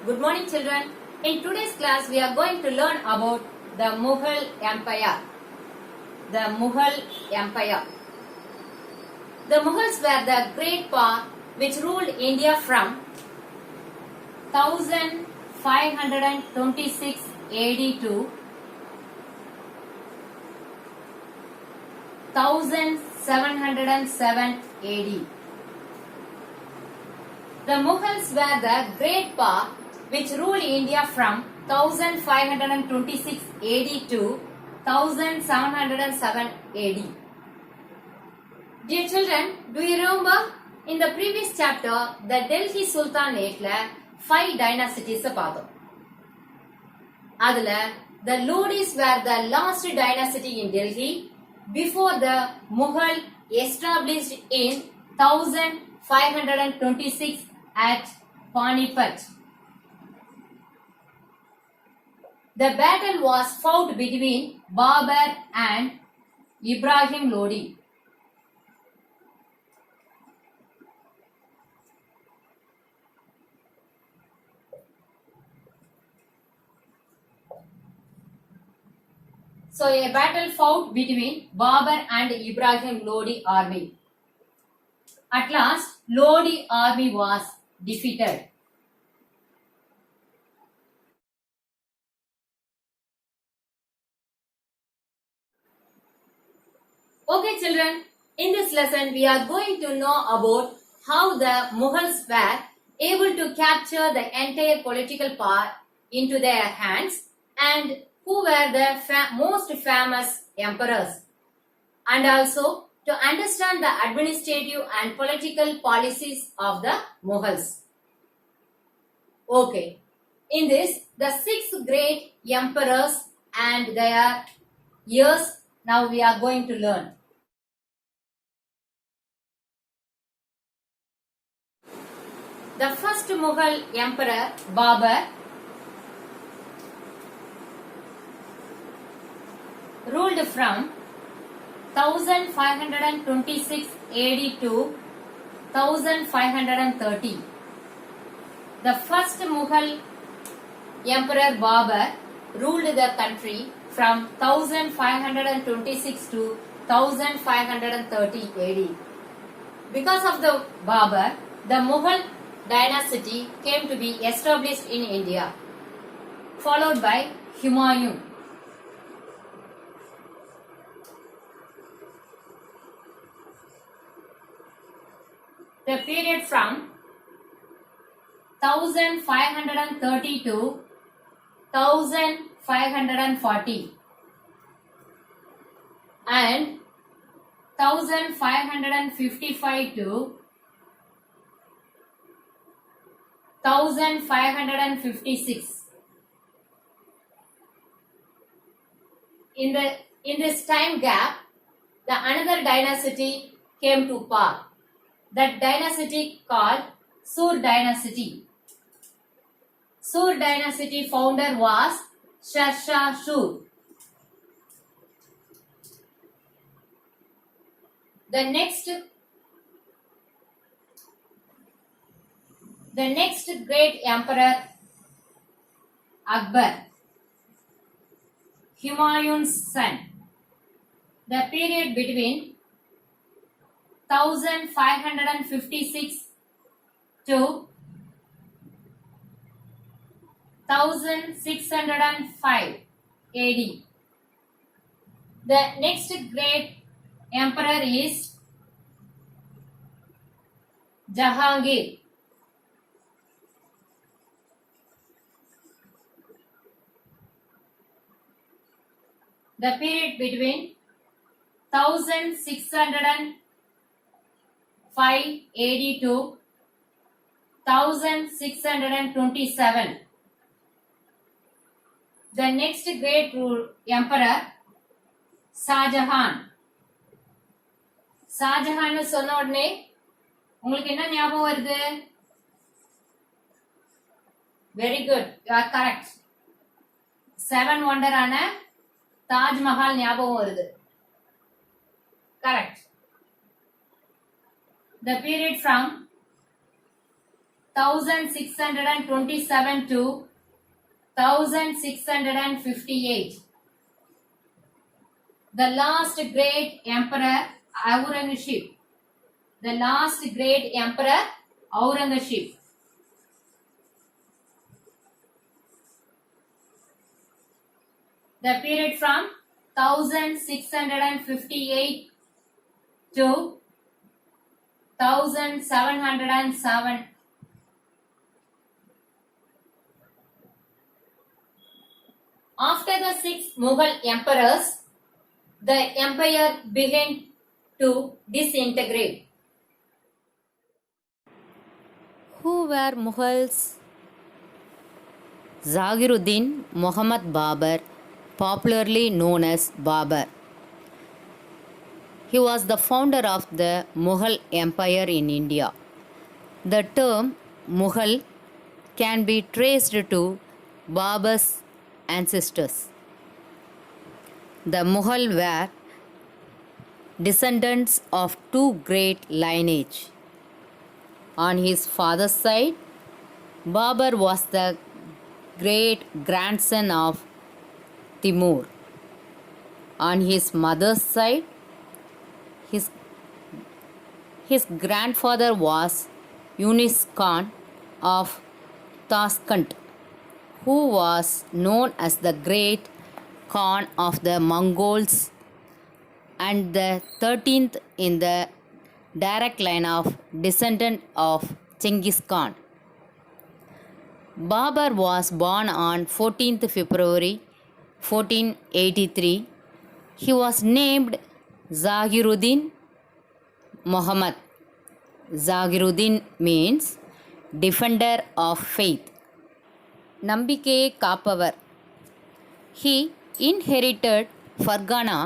Good morning children. In today's class we are going to learn about the Mughal Empire. The Mughal Empire. The Mughals were the great power which ruled India from 1526 AD to 1707 AD. The Mughals were the great power which ruled India from 1526 AD to 1707 AD. Dear children, do you remember in the previous chapter the Delhi Sultanate 5 dynasties பார்த்தோம். அதுல the Lodis were the last dynasty in Delhi before the Mughal established in 1526 at Panipat. The battle was fought between Babur and Ibrahim Lodi. So a battle fought between Babur and Ibrahim Lodi army. At last, Lodi army was defeated. Okay children, in this lesson we are going to know about how the Mughals were able to capture the entire political power into their hands and who were the most famous emperors, and also to understand the administrative and political policies of the Mughals. Okay, in this the 6 great emperors and their years now we are going to learn. The first Mughal emperor Babur ruled from 1526 AD to 1530. The first Mughal emperor Babur ruled the country from 1526 to 1530 AD. Because of the Babur, the Mughal dynasty came to be established in India, followed by Humayun. The period from 1530 to 1540 and 1555 to 1556. In this time gap, the another dynasty came to power. That dynasty called Sur dynasty. Sur dynasty founder was Shah Sur. The next great emperor Akbar, Humayun's son. The period between 1556 to 1605 AD. The next great emperor is Jahangir. The period between 1605 AD to 1627. The next great emperor Shahjahan. Shahjahan சொன்ன உடனே உங்களுக்கு என்ன ஞாபகம் வருது? Very good, you are correct. 7 wonder ஆன தாஜ்மஹால் ஞாபகம் வருது. Correct. The period from 1627 to 1658. The last great emperor Aurangzeb. The last great emperor Aurangzeb. The period from 1658 to 1707. After the six Mughal emperors, the empire began to disintegrate. Who were Mughals? Zahiruddin Muhammad Babur, popularly known as Babur. He was the founder of the Mughal Empire in India. The term Mughal can be traced to Babur's ancestors. The Mughal were descendants of two great lineage. On his father's side, Babur was the great grandson of Timur. On his mother's side, his grandfather was Yunus Khan of Taskent, who was known as the great Khan of the Mongols and the 13th in the direct line of descendant of Genghis Khan. Babur was born on 14th February 1483. He was named Zahiruddin Muhammad. Zahiruddin means defender of faith. நம்பிக்கையை காப்பவர். He inherited Fargana,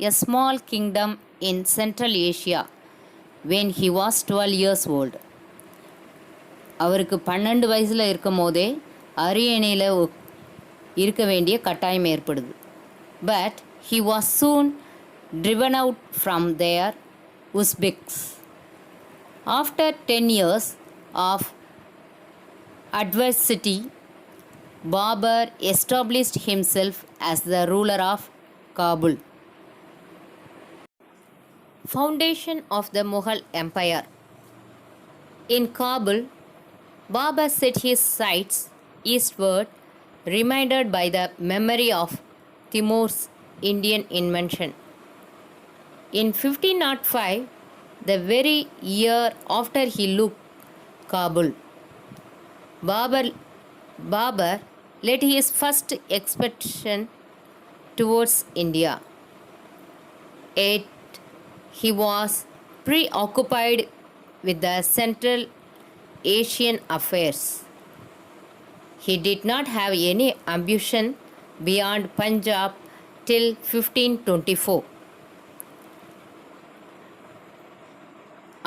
a small kingdom in Central Asia, when he was 12 years old. அவருக்கு 12 வயசில் இருக்கும் போதே அரியணையில் இருக்க வேண்டிய கட்டாயம் ஏற்படுது. But he was soon driven out from their Uzbeks. After 10 years of adversity, Babur established himself as the ruler of Kabul. Foundation of the Mughal Empire. In Kabul, Babur set his sights eastward, reminded by the memory of Timur's Indian invention. In 1505, the very year after he looked Kabul, Babur led his first expedition towards India. Yet he was preoccupied with the Central Asian affairs. He did not have any ambition beyond Punjab till 1524.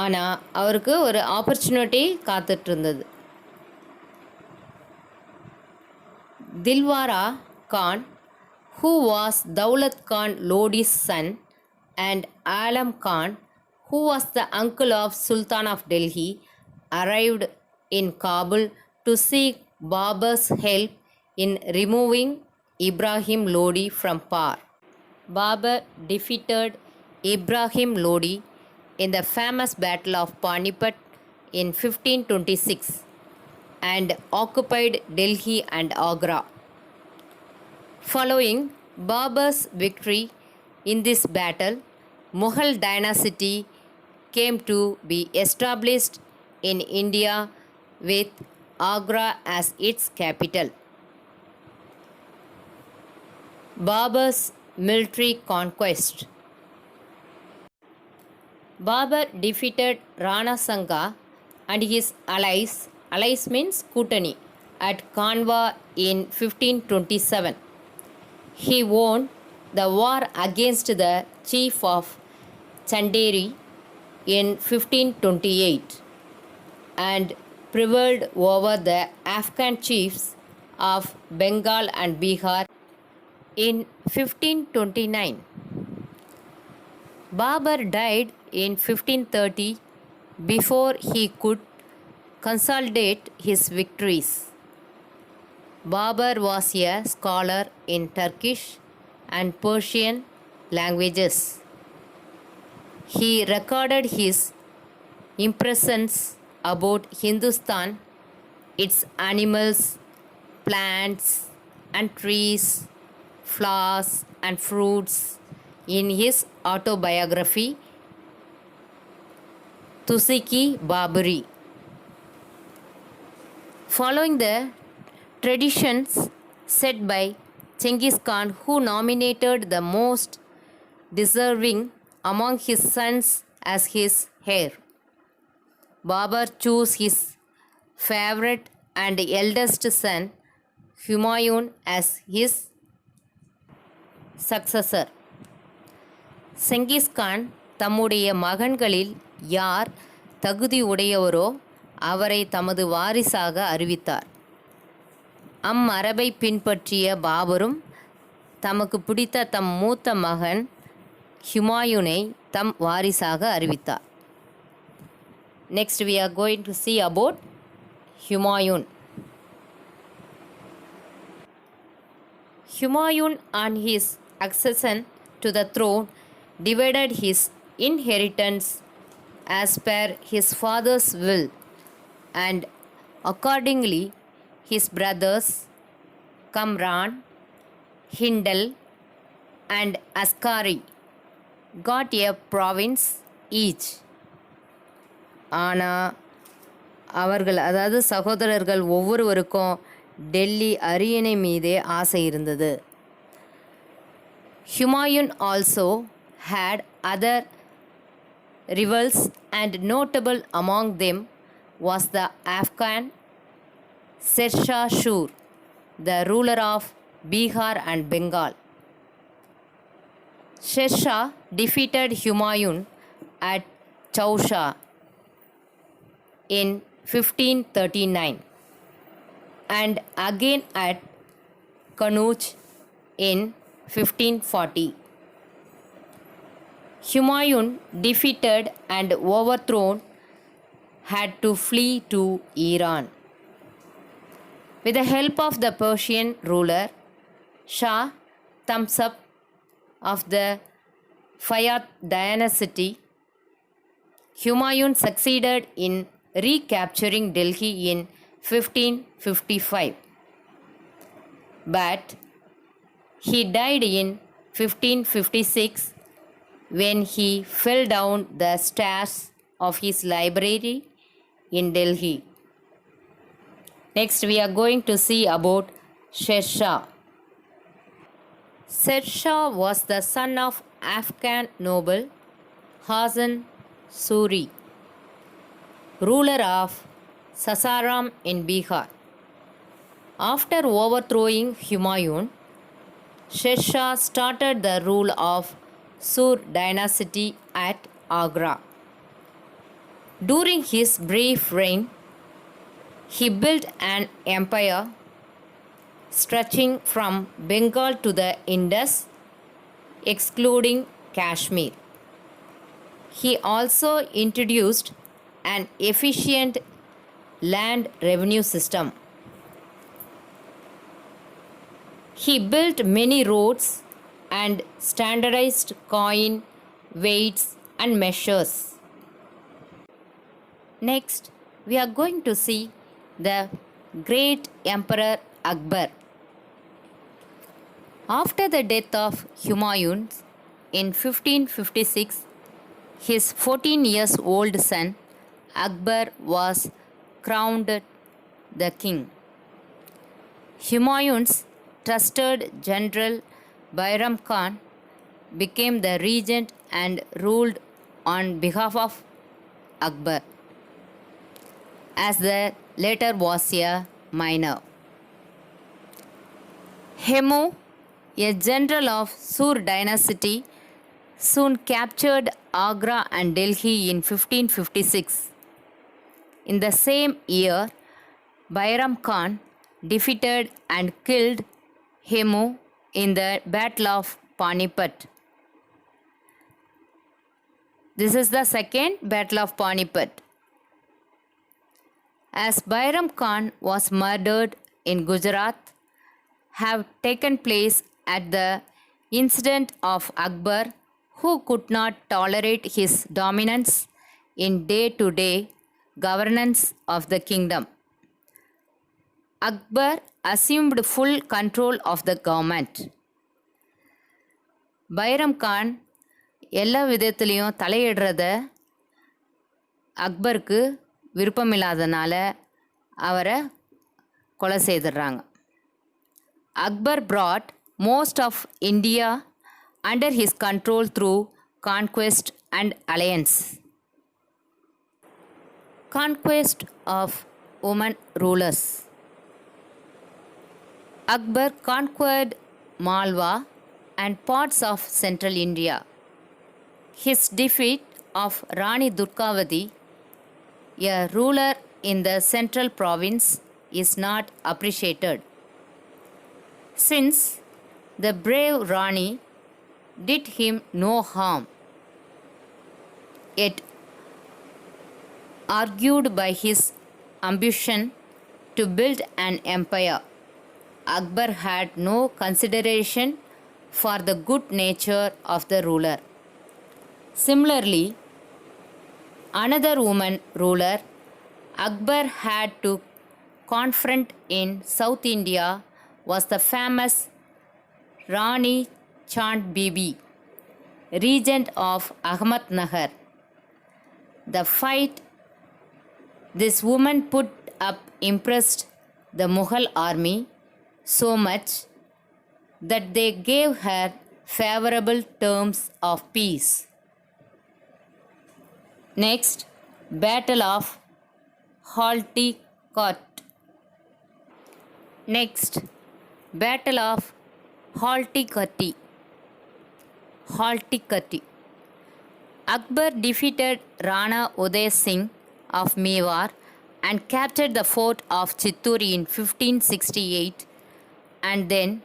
ஆனால் அவருக்கு ஒரு opportunity காத்துட்டு இருந்தது. Dilwara Khan, who was Daulat Khan Lodi's son, and Alam Khan, who was the uncle of Sultan of Delhi, arrived in Kabul to seek Babur's help in removing Ibrahim Lodi from power. Babur defeated Ibrahim Lodi in the famous Battle of Panipat in 1526 and occupied Delhi and Agra. Following Babur's victory in this battle, Mughal dynasty came to be established in India with Agra as its capital. Babur's military conquest. Babur defeated Rana Sanga and his allies means Kutani, at Kanwa in 1527. He won the war against the chief of Chanderi in 1528 and prevailed over the Afghan chiefs of Bengal and Bihar in 1529. Babur died in 1530 before he could consolidate his victories. Babur was a scholar in Turkish and Persian languages. He recorded his impressions about Hindustan, its animals, plants and trees, flowers and fruits in his autobiography Tusiki Baburi. Following the traditions set by Genghis Khan, who nominated the most deserving among his sons as his heir, Babur chose his favorite and eldest son Humayun as his successor. Genghis Khan தம்முடைய மகன்களில் யார் தகுதியுடையவரோ அவரை தமது வாரிசாக அறிவித்தார். அம்மரபை பின்பற்றிய பாபரும் தமக்கு பிடித்த தம் மூத்த மகன் ஹுமாயூனை தம் வாரிசாக அறிவித்தார். Next we are going to see about Humayun. Humayun on his accession to the throne divided his inheritance as per his father's will, and accordingly his brothers Kamran, Hindal and Askari got a province each. ஆனால் அவர்கள் அதாவது சகோதரர்கள் ஒவ்வொருவருக்கும் டெல்லி அரியணை மீதே ஆசை இருந்தது. Humayun also had other rivals, and notable among them was the Afghan Sher Shah Shur, the ruler of Bihar and Bengal. Sher Shah defeated Humayun at Chausha in 1539 and again at Kannauj in 1540. Humayun, defeated and overthrown, had to flee to Iran. With the help of the Persian ruler Shah Thumbsap of the Fayyad dynasty, Humayun succeeded in recapturing Delhi in 1555. But he died in 1556 when he fell down the stairs of his library in Delhi. Next we are going to see about Sher Shah. Sher Shah was the son of Afghan noble Hasan Suri, ruler of Sasaram in Bihar. After overthrowing Humayun, Sher Shah started the rule of Sur dynasty at Agra. During his brief reign, he built an empire stretching from Bengal to the Indus, excluding Kashmir. He also introduced an efficient land revenue system. He built many roads and standardized coin weights and measures. Next, we are going to see the great Emperor Akbar. After the death of Humayun in 1556, his 14 years old son Akbar was crowned the king. Humayun's trusted general Bairam Khan became the regent and ruled on behalf of Akbar, as the latter was a minor. Hemu, a general of Sur dynasty, soon captured Agra and Delhi in 1556. In the same year, Bairam Khan defeated and killed Hemu in the Battle of Panipat. This is the second Battle of Panipat. as Bairam Khan was murdered in Gujarat, have taken place at the incident of Akbar, who could not tolerate his dominance in day-to-day governance of the kingdom. Akbar assumed full control of the government. பைரம் கான் எல்லா விதத்துலேயும் தலையிடுறத அக்பருக்கு விருப்பமில்லாதனால அவரை கொலை செய்துடுறாங்க. Akbar brought most of India under his control through conquest and alliance. Conquest of women rulers. Akbar conquered Malwa and parts of central India. His defeat of Rani Durgavati, a ruler in the central province, is not appreciated, since the brave Rani did him no harm, yet argued by his ambition to build an empire, Akbar had no consideration for the good nature of the ruler. Similarly, another woman ruler Akbar had to confront in South India was the famous Rani Chand Bibi, regent of Ahmednagar. The fight this woman put up impressed the Mughal army so much that they gave her favorable terms of peace. Next, Battle of Haldikat. Next, Battle of Haltikati. Haltikati. Akbar defeated Rana Uday Singh of Mewar and captured the fort of Chittoor in 1568 and then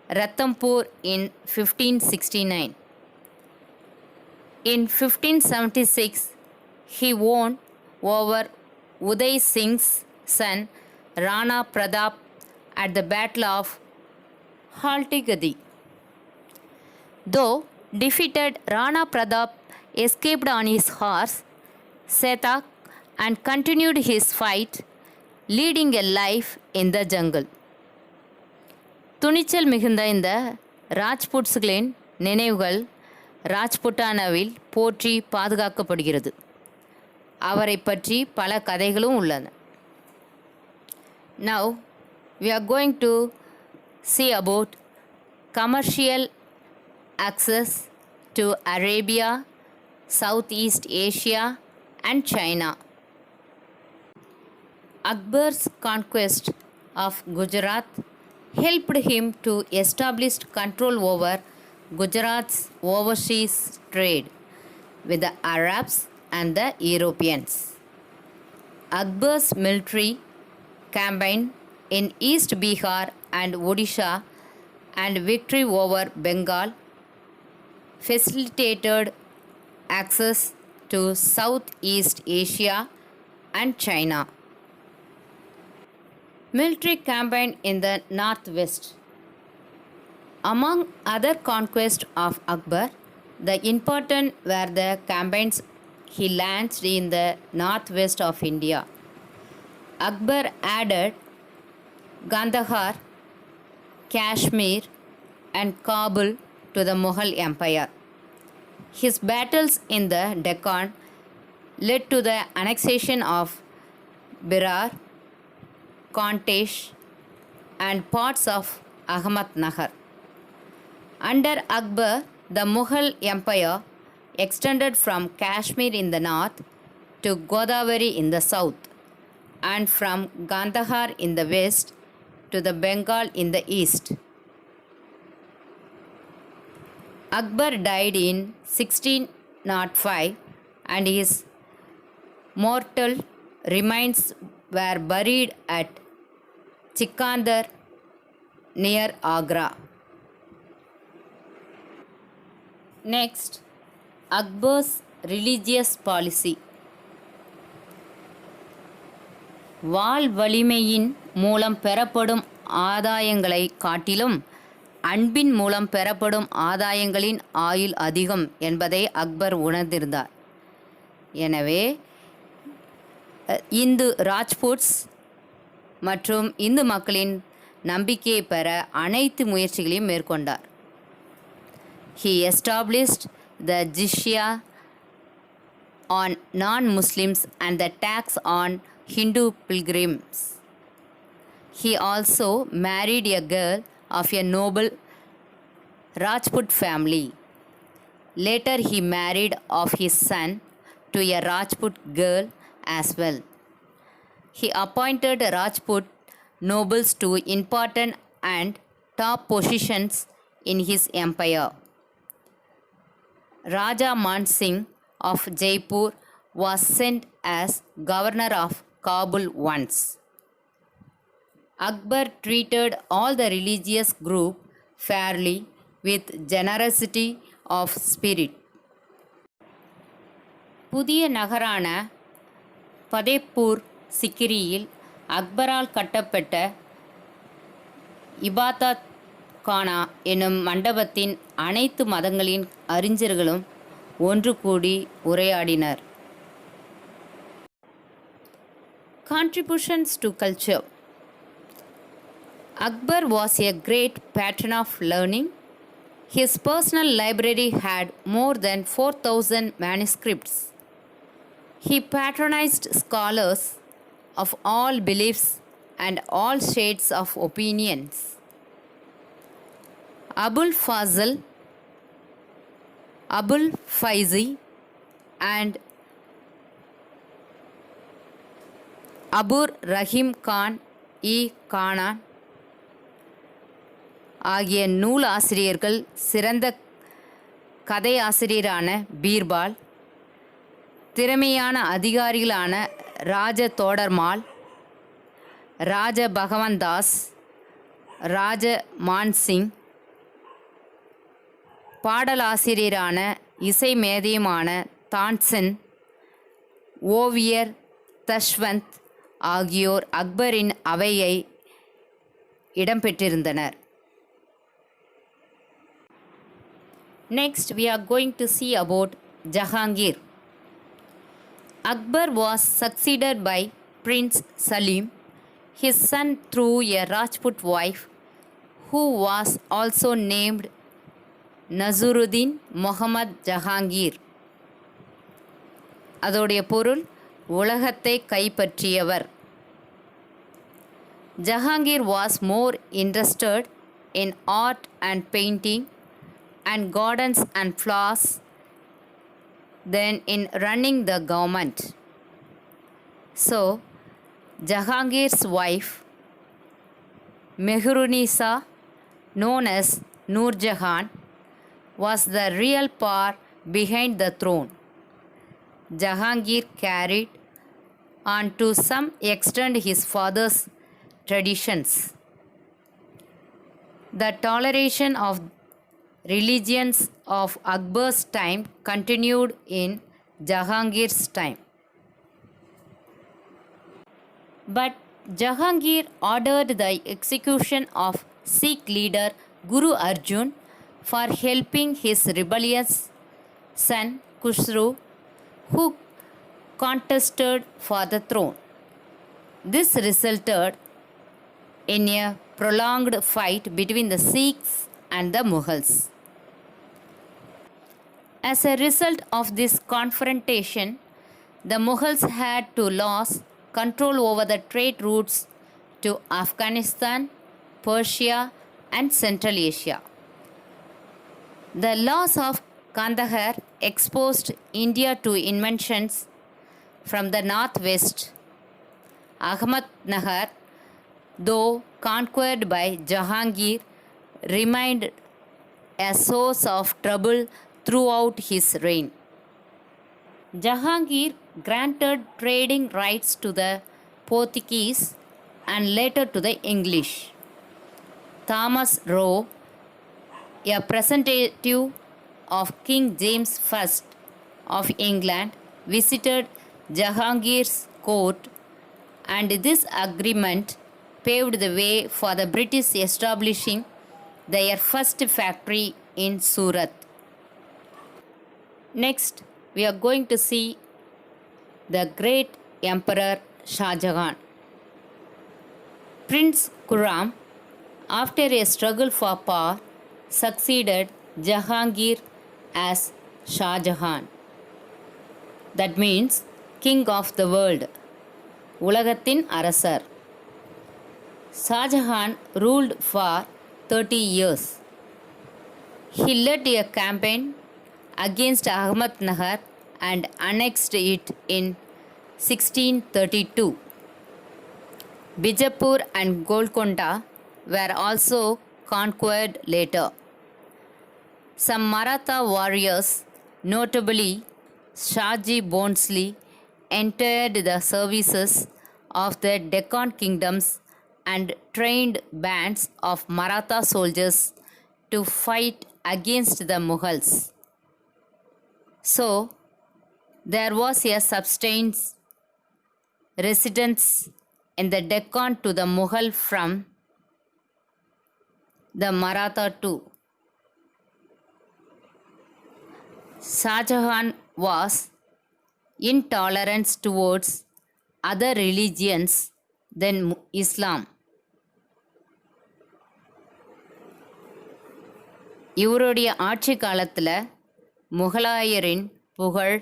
Ranthambore in 1569. In 1576, he won over Uday Singh's son Rana Pratap at the Battle of Haltikati. Though defeated, Rana Pratap escaped on his horse Setak and continued his fight, leading a life in the jungle. துணிச்சல் மிகுந்த இந்த ராஜ்புட்ஸ்களின் நினைவுகள் ராஜ்புட்டானாவில் போற்றி பாதுகாக்கப்படுகிறது. அவரை பற்றி பல கதைகளும் உள்ளன. Now we are going to see about commercial access to Arabia, Southeast Asia and China. Akbar's conquest of Gujarat helped him to establish control over Gujarat's overseas trade with the Arabs and the Europeans. Akbar's military campaign in East Bihar and Odisha and victory over Bengal facilitated access to Southeast Asia and China. Military campaign in the northwest. Among other conquests of Akbar, the important were the campaigns he launched in the northwest of India. Akbar added Kandahar, Kashmir and Kabul to the Mughal Empire. His battles in the Deccan led to the annexation of Berar, Kontesh and parts of Ahmednagar. Under Akbar, the Mughal Empire extended from Kashmir in the north to Godavari in the south and from Kandahar in the west to the Bengal in the east. Akbar died in 1605 and his mortal remains were buried at Sikandar near Agra. Next, Akbar's religious policy. வாள் வலிமையின் மூலம் பெறப்படும் ஆதாயங்களைக் காட்டிலும் அன்பின் மூலம் பெறப்படும் ஆதாயங்களின் ஆயுள் அதிகம் என்பதை அக்பர் உணர்ந்திருந்தார். எனவே இந்து ராஜ்புட்ஸ் மற்றும் இந்து மக்களின் நம்பிக்கையை பெற அனைத்து முயற்சிகளையும் மேற்கொண்டார். He established the jizya on non-Muslims and the tax on Hindu pilgrims. He also married a girl of a noble Rajput family. Later he married off his son to a Rajput girl as well. He appointed Rajput nobles to important and top positions in his empire. Raja Man Singh of Jaipur was sent as governor of Kabul once. Akbar treated all the religious group fairly with generosity of spirit. புதிய நகரான ஃபதேப்பூர் சிக்ரியில் அக்பரால் கட்டப்பட்ட இபாதத் கானா எனும் மண்டபத்தின் அனைத்து மதங்களின் அறிஞர்களும் ஒன்று கூடி உரையாடினர். Contributions to culture. Akbar was a great patron of learning. His personal library had more than 4,000 manuscripts. He patronized scholars of all beliefs and all shades of opinions. Abul Fazl, Abul Faizi and Abur Rahim Khan Khanan ஆகிய நூல் ஆசிரியர்கள் சிறந்த கதை ஆசிரியரான பீர்பால், திறமையான அதிகாரிகளான ராஜ தோடர்மால், ராஜ பகவான் தாஸ், ராஜ மான்சிங், பாடலாசிரியரான இசை மேதையுமான தான்சென், ஓவியர் தஷ்வந்த் ஆகியோர் அக்பரின் அவையை இடம்பெற்றிருந்தனர். Next, we are going to see about Jahangir. Akbar was succeeded by Prince Salim, his son through a Rajput wife, who was also named Nazaruddin Muhammad Jahangir. அதோடைய பொருள் உலகத்தை கைப்பற்றியவர். Jahangir was more interested in art and painting and gardens and flowers than in running the government. So, Jahangir's wife, Mehrunisa, known as Noor Jahan, was the real power behind the throne. Jahangir carried on to some extent his father's traditions. The toleration of religions of Akbar's time continued in Jahangir's time. But Jahangir ordered the execution of Sikh leader Guru Arjun for helping his rebellious son Khusro, who contested for the throne. This resulted in a prolonged fight between the Sikhs and the Mughals. As a result of this confrontation, the Mughals had to lose control over the trade routes to Afghanistan, Persia, and Central Asia. The loss of Kandahar exposed India to invasions from the northwest. Ahmednagar, though conquered by Jahangir, remained a source of trouble throughout his reign. Jahangir granted trading rights to the Portuguese and later to the English. Thomas Roe, a representative of King James I of England, visited Jahangir's court and this agreement paved the way for the British establishing their first factory in Surat. Next, we are going to see the great Emperor Shah Jahan. Prince Khurram, after a struggle for power, succeeded Jahangir as Shah Jahan. That means King of the World, உலகத்தின் அரசர். Shah Jahan ruled for 30 years. He led a campaign against Ahmednagar and annexed it in 1632. Bijapur and Golconda were also conquered later. Some Maratha warriors, notably Shaji Bhonsle, entered the services of the Deccan kingdoms and trained bands of Maratha soldiers to fight against the Mughals. So, there was a sustained resistance in the Deccan to the Mughal from the Maratha too. Shah Jahan was intolerant towards other religions than Islam. இவருடைய ஆட்சி காலத்தில் முகலாயரின் புகழ்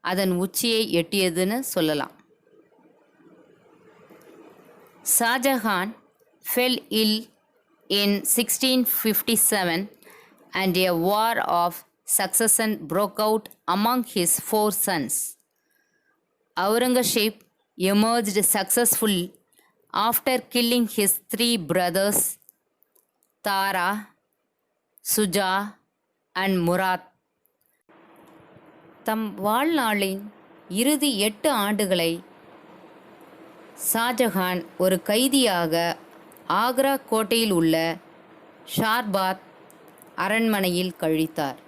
அதன் உச்சியை எட்டியதுன்னு சொல்லலாம். Shahjahan fell ill in 1657 and a war of succession broke out among his 4 sons. Aurangzeb emerged successful after killing his 3 brothers Tara, Suja and Murad. தம் வாழ்நாளின் இறுதி 8 ஆண்டுகளை ஷாஜஹான் ஒரு கைதியாக ஆக்ரா கோட்டையில் உள்ள ஷார்பாத் அரண்மனையில் கழித்தார்.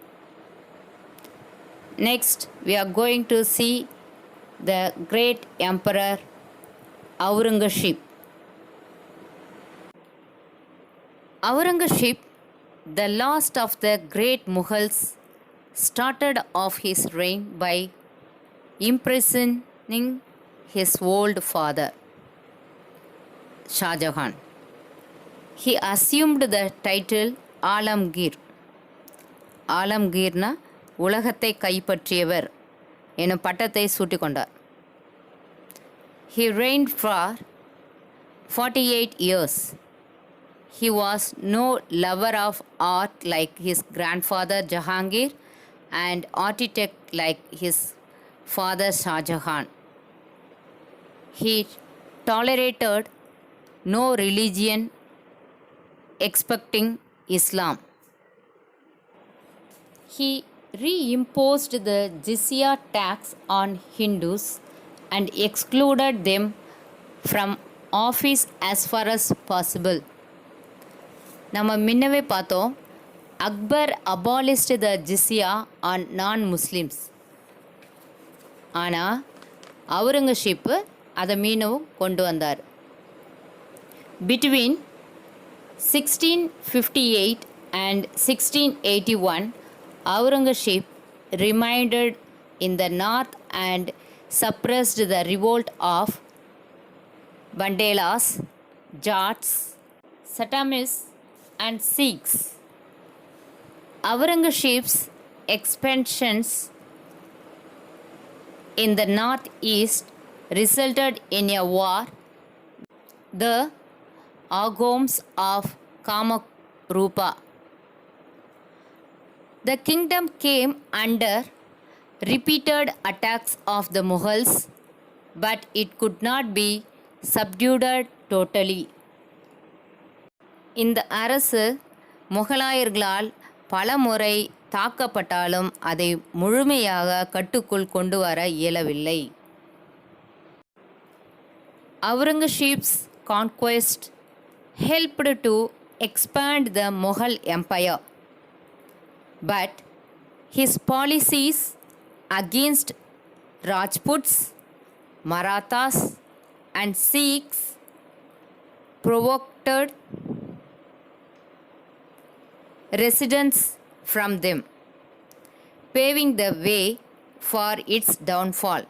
Next, we are going to see the great emperor Aurangzeb. Aurangzeb, the last of the great Mughals, started off his reign by imprisoning his old father, Shah Jahan. He assumed the title Alamgir. ஆலம்கீர்னா உலகத்தை கைப்பற்றியவர் எனும் பட்டத்தை சூட்டிக்கொண்டார். He reigned for 48 years. He was no lover of art like his grandfather Jahangir and architect like his father Shah Jahan. He tolerated no religion excepting Islam. He reimposed the jizya tax on Hindus and excluded them from office as far as possible. நம்ம முன்னவே பார்த்தோம், Akbar abolished the jizya on non-Muslims. ஆனால் அவுரங்கசீப் அதை மீண்டும் கொண்டு வந்தார். Between 1658 and 1681, Aurangzeb remained in the north and suppressed the revolt of Bandelas, Jats, Satamis and Sikhs. Aurangzeb's expansions in the northeast resulted in a war, the Aghoms of Kamakrupa. The kingdom came under repeated attacks of the Mughals, but it could not be subdued totally. இந்த அரசு முகலாயர்களால் பல முறை தாக்கப்பட்டாலும் அதை முழுமையாக கட்டுக்குள் கொண்டு வர இயலவில்லை. Aurangzeb's conquest helped to expand the Mughal Empire, but his policies against Rajputs, Marathas and Sikhs provoked resistance from them, paving the way for its downfall.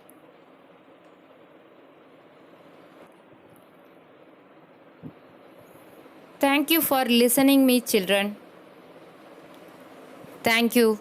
Thank you for listening me, children. Thank you.